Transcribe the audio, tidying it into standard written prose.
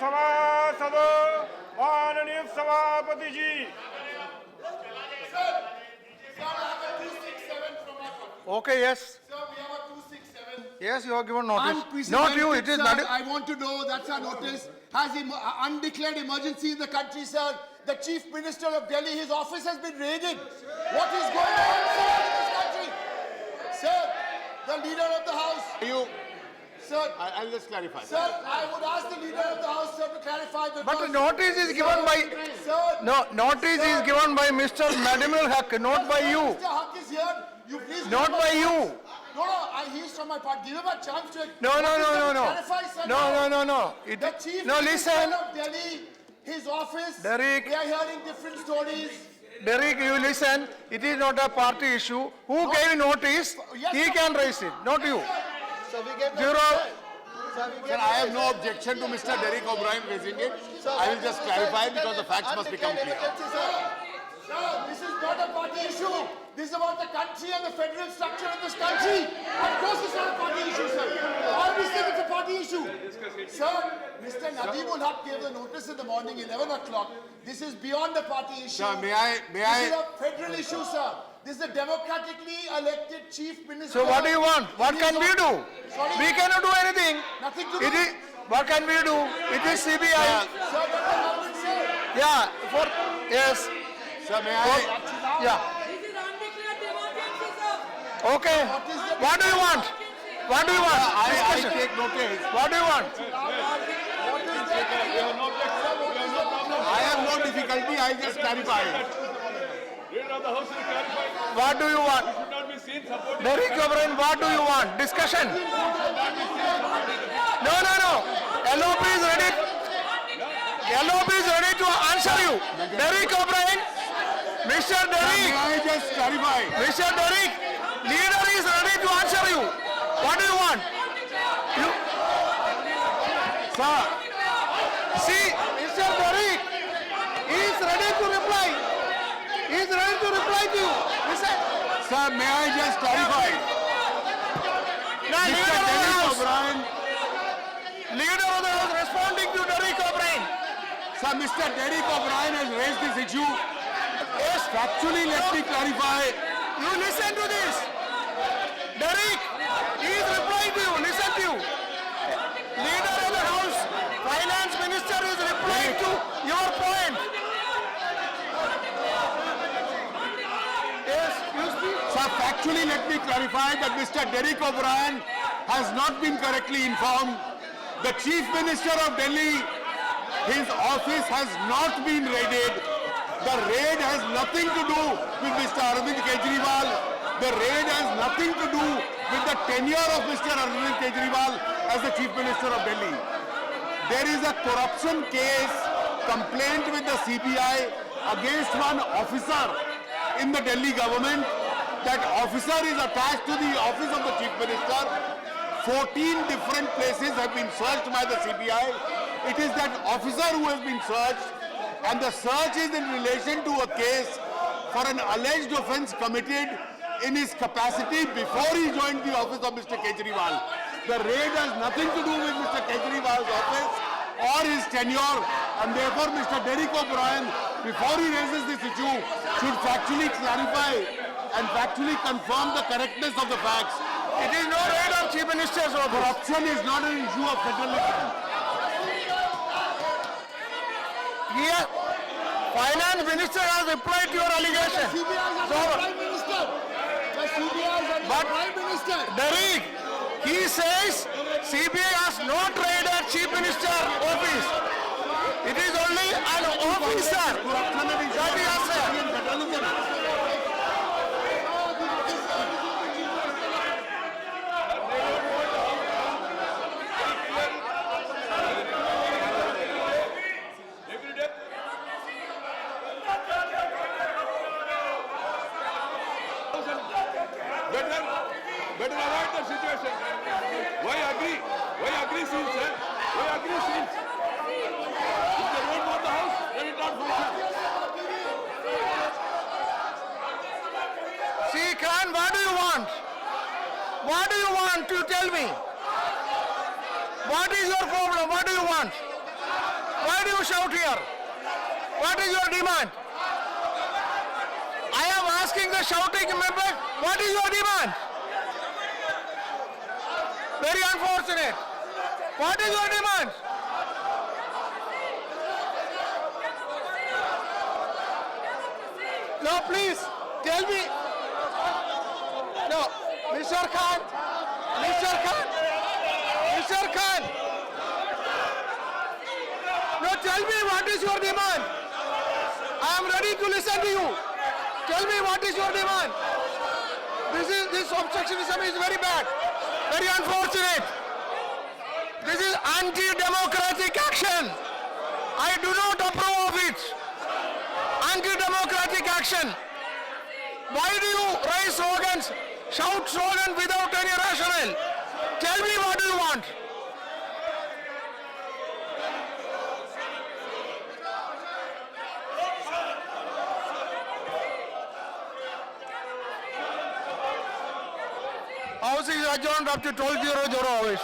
सभासद माननीय सभापति जी। Okay, yes. Sir, we have a 267. Yes, you have given notice. Unprecedented, Not you, it is sir. not. I want to know, that's our notice. Has undeclared emergency in the country, sir. The Chief Minister of Delhi, his office has been raided. What is going on, sir, in this country? Sir, the leader of the House. Sir, I'll just clarify. sir, I would ask the leader of the House, sir, to clarify the. But notice is given by. Sir, No, notice is given by Mr. Madamul Haq, not by you. Mr. Haq is here. You please. Not give him by a you. chance. No, he's from my party. Give him a chance to. No, no, no, no, no. Clarify, sir. No, now. no, no, no. It, The Chief no, Minister listen. of Delhi, his office. Derek. We are hearing different stories. Derek, you listen. It is not a party issue. Who gave notice? Yes, He sir. can raise it, not you. So we get Zero. Sir, I have no objection to Mr. Derek O'Brien raising it. I will just clarify because the facts must become clear. Sir, this is not a party issue. This is about the country and the federal structure of this country. Of course it's not a party issue, sir. Obviously it's a party issue. Sir, Mr. Nadeemul Haq gave the notice in the morning, 11 o'clock. This is beyond the party issue. Sir, may I? This is a federal issue, sir. This is a democratically elected chief minister. So what do you want? What can we do? Sorry? We cannot do anything. Nothing to do. It is, what can we do? It is CBI. Sir, what will happen, sir? Yeah, for, yes. Sir, may I? Yeah. This is undeclared emergency, sir. Okay. What do you want? What do you want? I Discussion. take notice. What do you want? I have no difficulty. I just clarify. What do you want? Derek O'Brien, what do you want? Discussion. No, no, no. LOP is ready. LOP is ready to answer you. Derek O'Brien, Mr. Sir, may Derek, I just clarify? Mr. Derek, leader is ready to answer you. What do you want? You, Sir, see, Mr. Derek, he is ready to reply. He is ready to reply to you. Listen. sir, may I just clarify? Now, Mr. leader of the Derek House. O'Brien. Leader of the House responding to Derek O'Brien. Sir, Mr. Derek O'Brien has raised this issue. Yes, Factually, let me clarify. you listen to this. Derek, he is replying to you. Listen to you. Leader of the House, Finance Minister is replying to your point. Yes, you speak. Sir, factually, let me clarify that Mr. Derek O'Brien has not been correctly informed. The Chief Minister of Delhi, his office has not been raided. The raid has nothing to do with Mr. Arvind Kejriwal. The raid has nothing to do with the tenure of Mr. Arvind Kejriwal as the Chief Minister of Delhi. There is a corruption case complaint with the CBI against one officer in the Delhi government. That officer is attached to the office of the Chief Minister. 14 different places have been searched by the CBI. It is that officer who has been searched, and the search is in relation to a case for an alleged offence committed in his capacity before he joined the office of Mr. Kejriwal. The raid has nothing to do with Mr. Kejriwal's office or his tenure, and therefore Mr. Derek O'Brien, before he raises this issue, should factually clarify and factually confirm the correctness of the facts. It is no raid of Chief Minister's office. Corruption is not an issue of federalism. Here, Finance Minister has replied to your allegation. CBI is So, the Prime Minister. The CBI is the But- Prime Minister. Derek, he says CBI has not raided Chief Minister office. It is only an officer that he has said. Better avoid the situation. Why agree? Why agree since, sir? Why agree since? If they don't want the house, let it not function. See, Khan, what do you want? What do you want to tell me? What is your problem? What do you want? Why do you shout here? What is your demand? I am asking the shouting member, what is your demand? Very unfortunate. What is your demand? No, please, tell me. No, Mr. Khan, Mr. Khan, Mr. Khan. No, tell me what is your demand. I am ready to listen to you. Tell me what is your demand. This obstructionism is very bad, very unfortunate. This is anti-democratic action. I do not approve of it. Anti-democratic action. Why do you raise slogans, shout slogans without any rationale? Tell me what do you want. House is adjourned up to 12:00 hours.